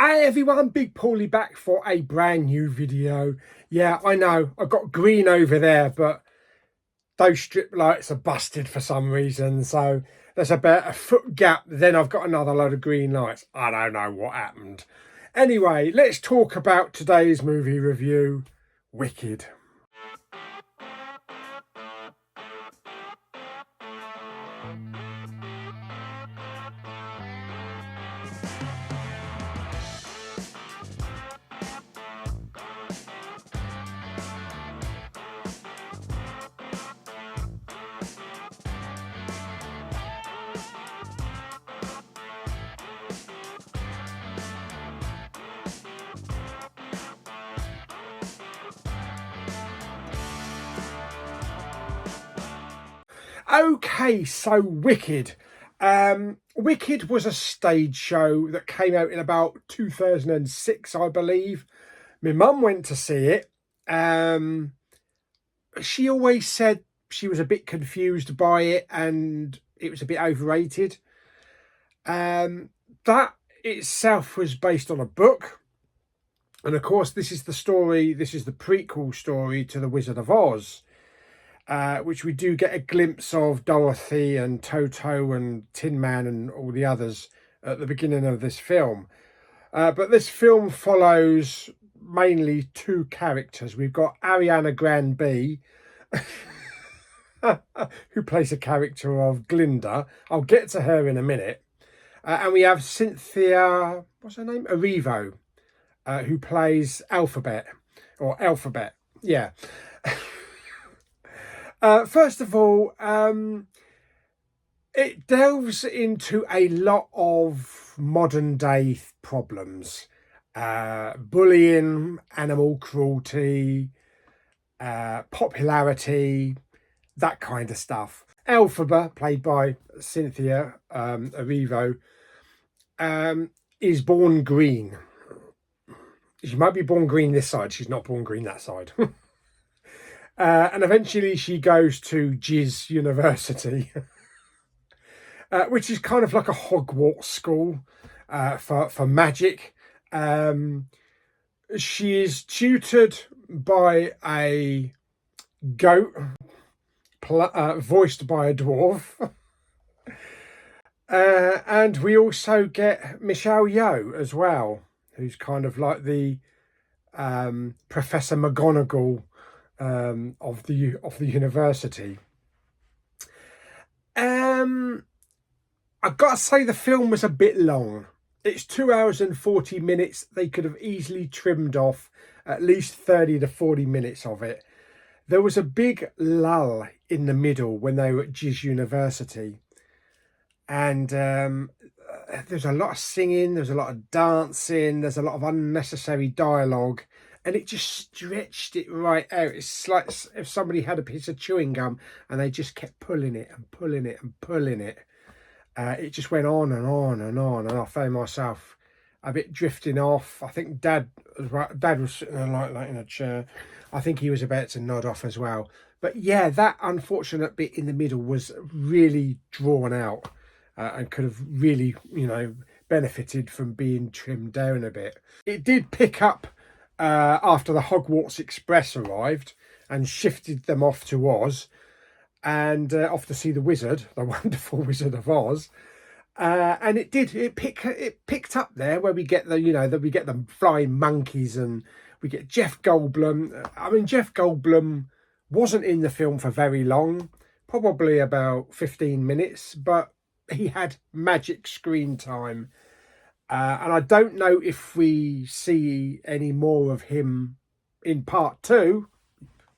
Hey everyone, Big Pauly back for a brand new video. Yeah, I know, I've got green over there, but those strip lights are busted for some reason. So there's about a foot gap, then I've got another load of green lights. I don't know what happened. Anyway, let's talk about today's movie review, Wicked. Okay, so Wicked. Wicked was a stage show that came out in about 2006, I believe. My mum went to see it. She always said she was a bit confused by it and it was a bit overrated. That itself was based on a book. And of course, this is the story, this is the prequel story to The Wizard of Oz. Which we do get a glimpse of Dorothy and Toto and Tin Man and all the others at the beginning of this film. But this film follows mainly two characters. We've got Ariana Grande, who plays a character of Glinda. I'll get to her in a minute. And we have Cynthia, what's her name? Erivo, who plays Alphabet, yeah. First of all, it delves into a lot of modern day problems. Bullying, animal cruelty, popularity, that kind of stuff. Elphaba, played by Cynthia Erivo, is born green. She might be born green this side, she's not born green that side. And eventually she goes to Jizz University, which is kind of like a Hogwarts school for magic. She is tutored by a goat, voiced by a dwarf. And we also get Michelle Yeoh as well, who's kind of like the Professor McGonagall of the university. I've got to say the film was a bit long. It's 2 hours and 40 minutes. They could have easily trimmed off at least 30 to 40 minutes of it. There was a big lull in the middle when they were at Jizz University, and there's a lot of singing, there's a lot of dancing, there's a lot of unnecessary dialogue. And it just stretched it right out. It's like if somebody had a piece of chewing gum and they just kept pulling it and pulling it and pulling it. It just went on and on and on. And I found myself a bit drifting off. I think Dad was sitting there like that in a chair. I think he was about to nod off as well. But yeah, that unfortunate bit in the middle was really drawn out and could have really, benefited from being trimmed down a bit. It did pick up after the Hogwarts Express arrived and shifted them off to Oz and off to see the wizard, the wonderful Wizard of Oz. And it picked up there where we get the flying monkeys and we get Jeff Goldblum. I mean, Jeff Goldblum wasn't in the film for very long, probably about 15 minutes, but he had magic screen time. And I don't know if we see any more of him in part two.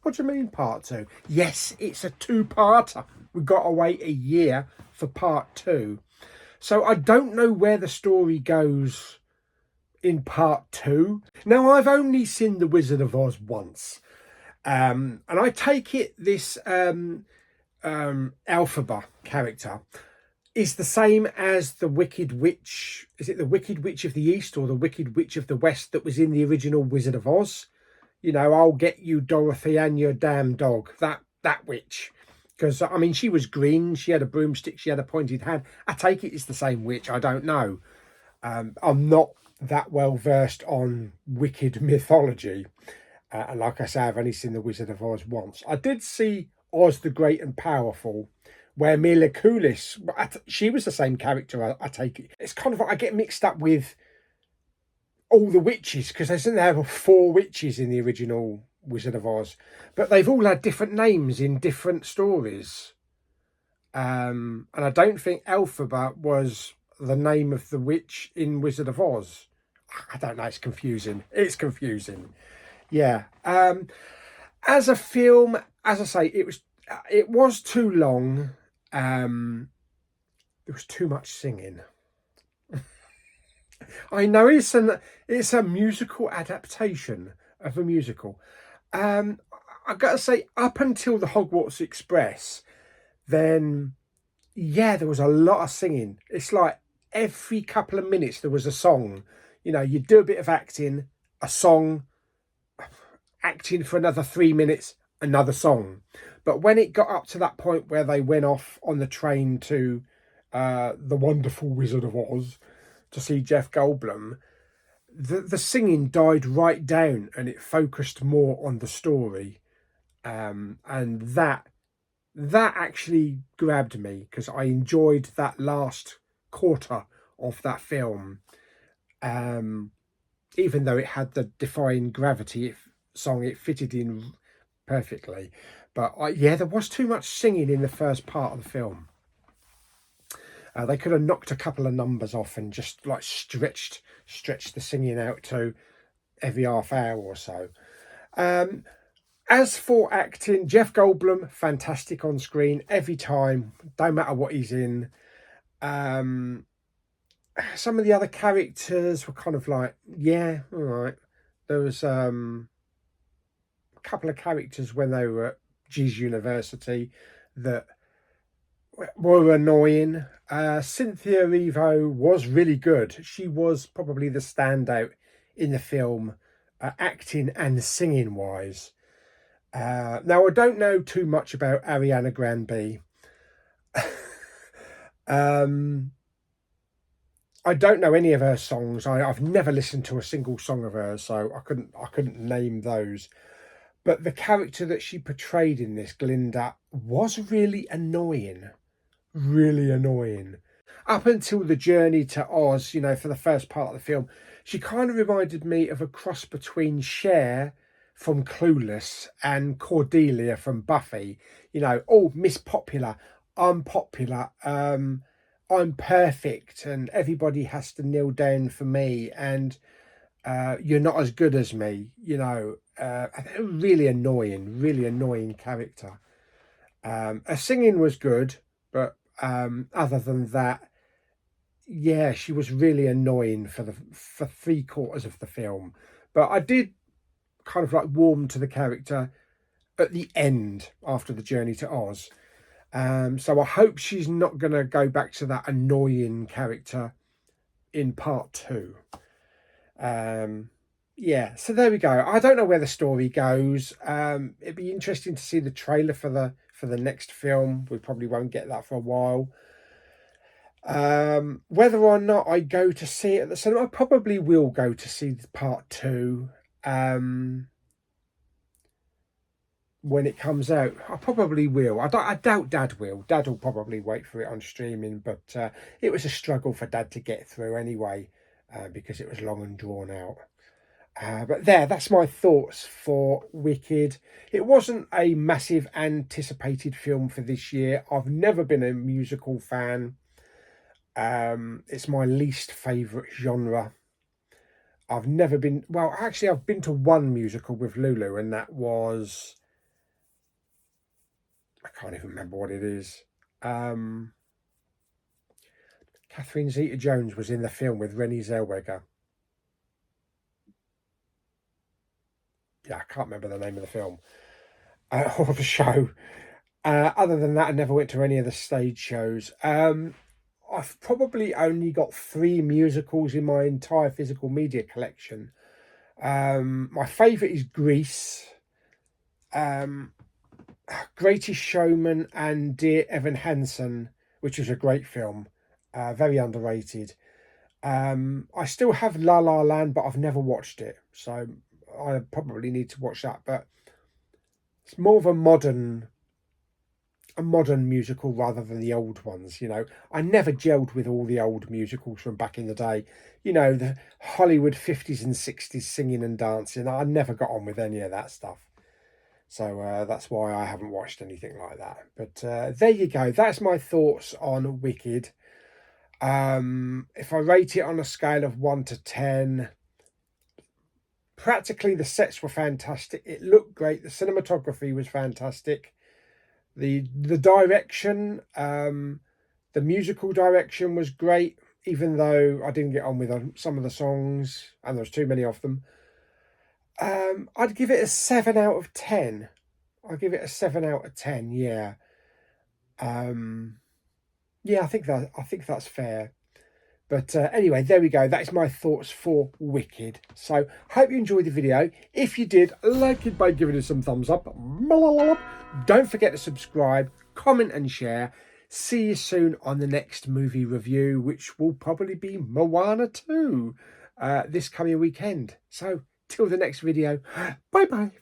What do you mean part two? Yes, it's a two-parter. We've got to wait a year for part two. So I don't know where the story goes in part two. Now, I've only seen The Wizard of Oz once. And I take it this Elphaba character is the same as the Wicked Witch. Is it the Wicked Witch of the East or the Wicked Witch of the West that was in the original Wizard of Oz? I'll get you, Dorothy, and your damn dog. That witch. Because, I mean, she was green. She had a broomstick. She had a pointed hand. I take it it's the same witch. I don't know. I'm not that well versed on Wicked mythology. And like I say, I've only seen The Wizard of Oz once. I did see Oz the Great and Powerful, where Mila Kunis, she was the same character, I take it. It's kind of like I get mixed up with all the witches, because there were 4 witches in the original Wizard of Oz, but they've all had different names in different stories. And I don't think Elphaba was the name of the witch in Wizard of Oz. I don't know, it's confusing. It's confusing. Yeah. As a film, as I say, it was too long. There was too much singing. I know it's a musical adaptation of a musical. I gotta say, up until the Hogwarts Express, then yeah, there was a lot of singing. It's like every couple of minutes there was a song. You know, you do a bit of acting, a song, acting for another 3 minutes, another song. But when it got up to that point where they went off on the train to the wonderful Wizard of Oz to see Jeff Goldblum, the singing died right down and it focused more on the story. And that actually grabbed me because I enjoyed that last quarter of that film. Even though it had the Defying Gravity song, it fitted in perfectly. But yeah, there was too much singing in the first part of the film. They could have knocked a couple of numbers off and just like stretched the singing out to every half hour or so. As for acting, Jeff Goldblum, fantastic on screen every time, don't matter what he's in. Some of the other characters were kind of like, yeah, all right. There was a couple of characters when they were at G's University that were annoying. Cynthia Erivo was really good. She was probably the standout in the film, acting and singing wise. Now, I don't know too much about Ariana Grande. I don't know any of her songs. I've never listened to a single song of hers, so I couldn't name those. But the character that she portrayed in this, Glinda, was really annoying. Really annoying. Up until the journey to Oz, you know, for the first part of the film, she kind of reminded me of a cross between Cher from Clueless and Cordelia from Buffy. You know, oh, Miss Popular, I'm popular, I'm perfect, and everybody has to kneel down for me, and you're not as good as me. You know, really annoying character. Her singing was good, but other than that, yeah, she was really annoying for 3/4 of the film. But I did kind of like warm to the character at the end after the journey to Oz. So I hope she's not going to go back to that annoying character in part 2. Yeah, so there we go. I don't know where the story goes. It'd be interesting to see the trailer for the next film. We probably won't get that for a while. Whether or not I go to see it at the cinema, I probably will go to see part 2 when it comes out. I probably will. I doubt Dad will. Dad will probably wait for it on streaming, but it was a struggle for Dad to get through anyway, because it was long and drawn out. But that's my thoughts for Wicked. It wasn't a massive anticipated film for this year. I've never been a musical fan. It's my least favourite genre. I've never been, well, actually I've been to one musical with Lulu, and that was, I can't even remember what it is. Catherine Zeta-Jones was in the film with Renée Zellweger. Yeah, I can't remember the name of the film or the show. Other than that, I never went to any of the stage shows. I've probably only got 3 musicals in my entire physical media collection. My favourite is Grease, Greatest Showman, and Dear Evan Hansen, which was a great film, very underrated. I still have La La Land, but I've never watched it, so I probably need to watch that. But it's more of a modern musical rather than the old ones. I never gelled with all the old musicals from back in the day. The Hollywood 50s and 60s singing and dancing. I never got on with any of that stuff. So that's why I haven't watched anything like that. But there you go. That's my thoughts on Wicked. If I rate it on a scale of 1 to 10, practically the sets were fantastic. It looked great. The cinematography was fantastic. The direction, the musical direction was great, even though I didn't get on with some of the songs and there was too many of them. I'd give it a 7 out of 10. I'll give it a 7 out of 10. Yeah. Yeah, I think that's fair. But anyway, there we go. That's my thoughts for Wicked. So, hope you enjoyed the video. If you did, like it by giving it some thumbs up. Don't forget to subscribe, comment and share. See you soon on the next movie review, which will probably be Moana 2 this coming weekend. So, till the next video, bye-bye.